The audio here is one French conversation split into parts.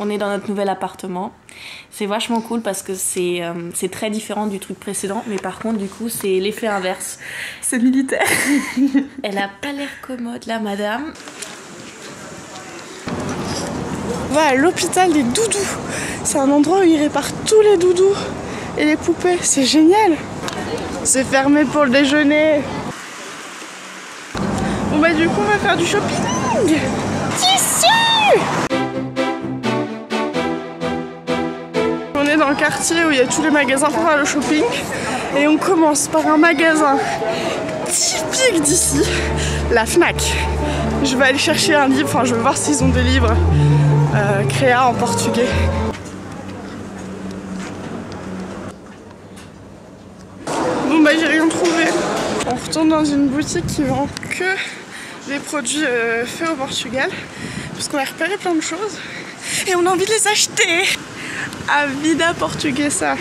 On est dans notre nouvel appartement. C'est vachement cool parce que c'est très différent du truc précédent, mais par contre, du coup, c'est l'effet inverse. C'est militaire. Elle a pas l'air commode, la madame. On va à l'hôpital des doudous. C'est un endroit où ils réparent tous les doudous et les poupées. C'est génial. C'est fermé pour le déjeuner. Bon bah du coup, on va faire du shopping. Tissu! On est dans le quartier où il y a tous les magasins pour faire le shopping. Et on commence par un magasin typique d'ici, la Fnac. Je vais aller chercher un livre, enfin je vais voir s'ils ont des livres créa en portugais. Bon bah j'ai rien trouvé. On retourne dans une boutique qui vend que des produits faits au Portugal. Parce qu'on a repéré plein de choses. Et on a envie de les acheter. A vida portuguesa.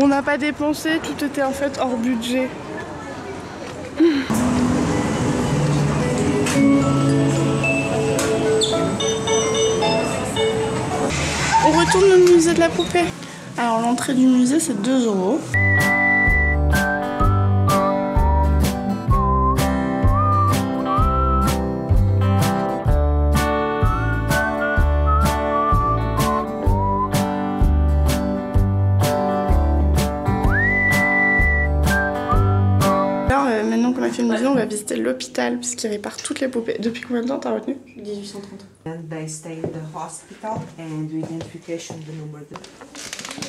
On n'a pas dépensé, tout était en fait hors budget. On retourne au musée de la poupée. Alors l'entrée du musée c'est 2 €. Maintenant qu'on a fait le musée, on va visiter l'hôpital puisqu'il répare toutes les poupées. Depuis combien de temps t'as retenu? 1830. And they stay in the hospital and with identification the number.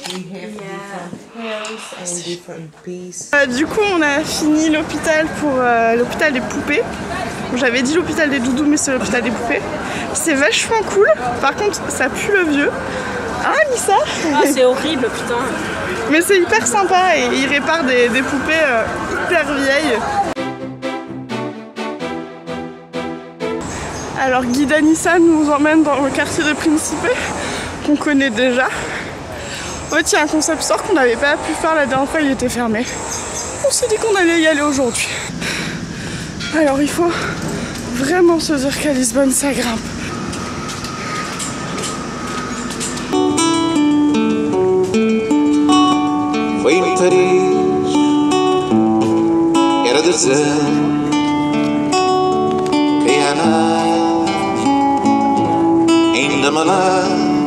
We have different hairs and different pieces. Du coup, on a fini l'hôpital pour l'hôpital des poupées. J'avais dit l'hôpital des doudous, mais c'est l'hôpital des poupées. C'est vachement cool. Par contre, ça pue le vieux. Hein, Lisa? Ah, c'est horrible, putain. Mais c'est hyper sympa et ils réparent des poupées hyper vieilles. Alors Guide Anissa nous emmène dans le quartier de Principe, qu'on connaît déjà. En fait, il y a un concept store qu'on n'avait pas pu faire la dernière fois, il était fermé. On s'est dit qu'on allait y aller aujourd'hui. Alors il faut vraiment se dire qu'à Lisbonne, ça grimpe. Foi em Paris, era deserto, e Ana ainda me lembro,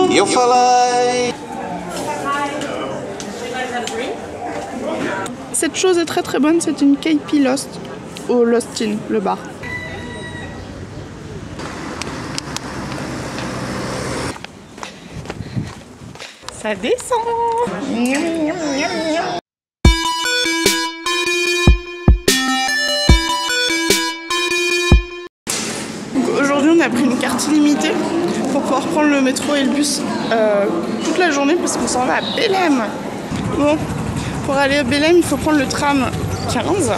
e eu falei. Cette chose est très très bonne, c'est une KP Lost au Lost Inn, le bar. Ça descend. Aujourd'hui on a pris une carte limitée pour pouvoir prendre le métro et le bus toute la journée parce qu'on s'en va à Belém. Bon, pour aller à Belém il faut prendre le tram 15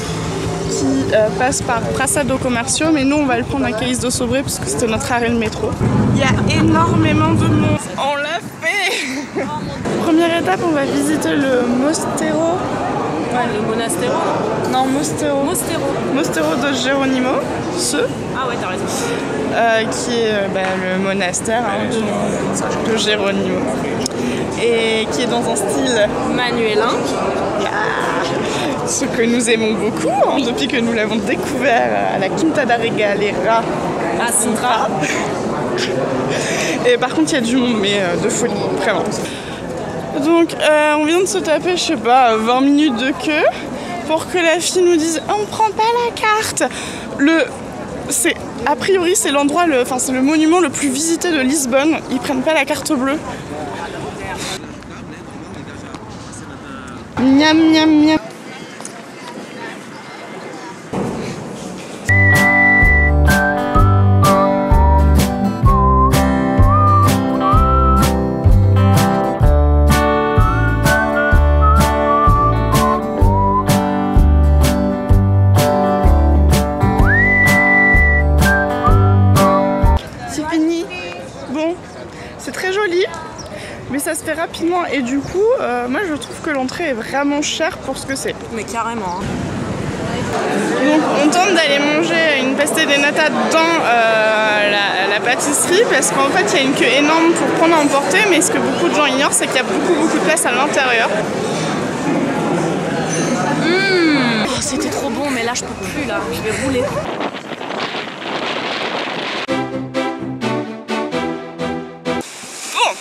qui passe par Praça do Comércio, mais nous on va le prendre à Caís do Sobre parce que c'était notre arrêt de métro. Il y a énormément de monde. On l'a fait. Première étape, on va visiter le Mosteiro. Ouais, le Monastero. Non, Mosteiro. Mosteiro do Jerónimo. Ah ouais, t'as raison. Qui est le monastère de Jerónimo. Et qui est dans un style manuélin. Ce que nous aimons beaucoup depuis que nous l'avons découvert à la Quinta da Regaleira à Sintra. Et par contre il y a du monde, mais de folie, vraiment. Donc on vient de se taper, je sais pas, 20 minutes de queue pour que la fille nous dise on prend pas la carte. A priori c'est l'endroit, c'est le monument le plus visité de Lisbonne. Ils prennent pas la carte bleue. Miam miam miam. Mais ça se fait rapidement et du coup, moi je trouve que l'entrée est vraiment chère pour ce que c'est. Mais carrément. Hein. Donc on tente d'aller manger une pastè di nata dans la pâtisserie parce qu'en fait il y a une queue énorme pour prendre à emporter, mais ce que beaucoup de gens ignorent c'est qu'il y a beaucoup de place à l'intérieur. Oh, c'était trop bon, mais là je peux plus, là, je vais rouler. Bon,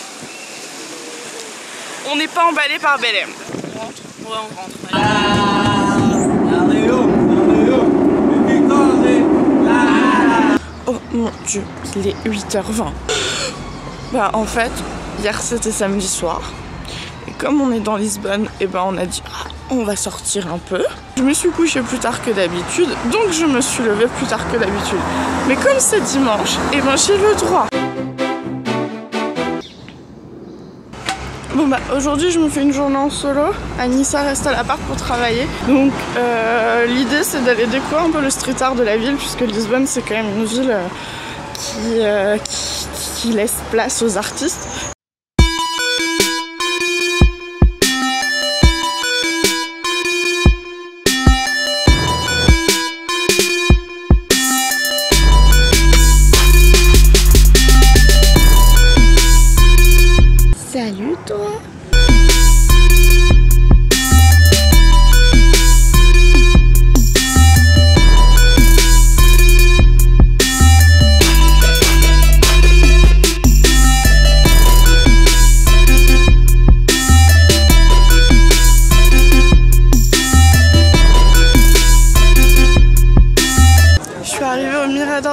on n'est pas emballé par Belém. On rentre. Ouais, on rentre. Oh mon dieu, il est 8h20. Bah en fait, hier c'était samedi soir. Et comme on est dans Lisbonne, et ben on a dit ah, on va sortir un peu. Je me suis couchée plus tard que d'habitude, donc je me suis levée plus tard que d'habitude. Mais comme c'est dimanche, et ben j'ai le droit. Bon bah aujourd'hui je me fais une journée en solo. Anissa reste à l'appart pour travailler. Donc l'idée c'est d'aller découvrir un peu le street art de la ville, puisque Lisbonne c'est quand même une ville qui laisse place aux artistes. Salut toi!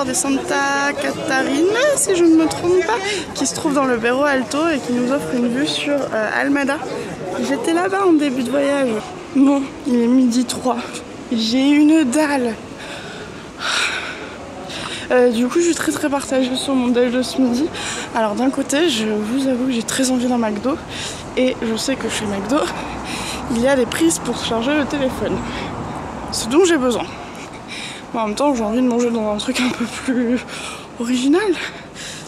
De Santa Catarina, si je ne me trompe pas, qui se trouve dans le Bairro Alto et qui nous offre une vue sur Almada. J'étais là-bas en début de voyage. Bon, il est 12h03. J'ai une dalle. Du coup, je suis très partagée sur mon déj de ce midi. Alors d'un côté, je vous avoue que j'ai très envie d'un McDo. Et je sais que chez McDo, il y a des prises pour charger le téléphone. Ce dont j'ai besoin. En même temps, j'ai envie de manger dans un truc un peu plus original.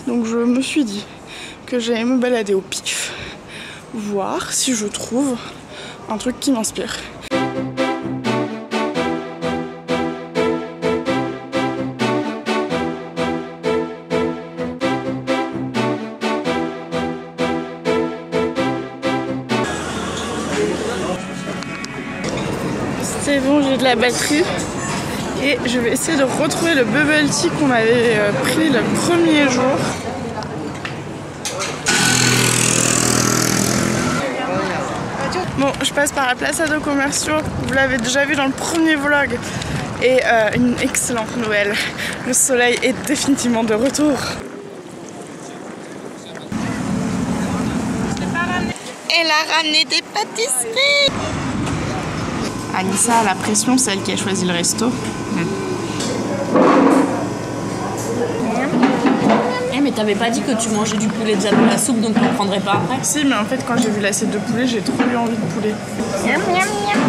Donc je me suis dit que j'allais me balader au pif, voir si je trouve un truc qui m'inspire. C'est bon, j'ai de la batterie. Et je vais essayer de retrouver le bubble tea qu'on avait pris le premier jour. Bon, je passe par la Plaza do Comércio. Vous l'avez déjà vu dans le premier vlog. Et une excellente nouvelle. Le soleil est définitivement de retour. Elle a ramené des pâtisseries. Anissa a la pression, c'est elle qui a choisi le resto. Eh mais t'avais pas dit que tu mangeais du poulet déjà dans la soupe, donc tu ne prendrais pas après? Si, mais en fait quand j'ai vu l'assiette de poulet, j'ai trop eu envie de poulet.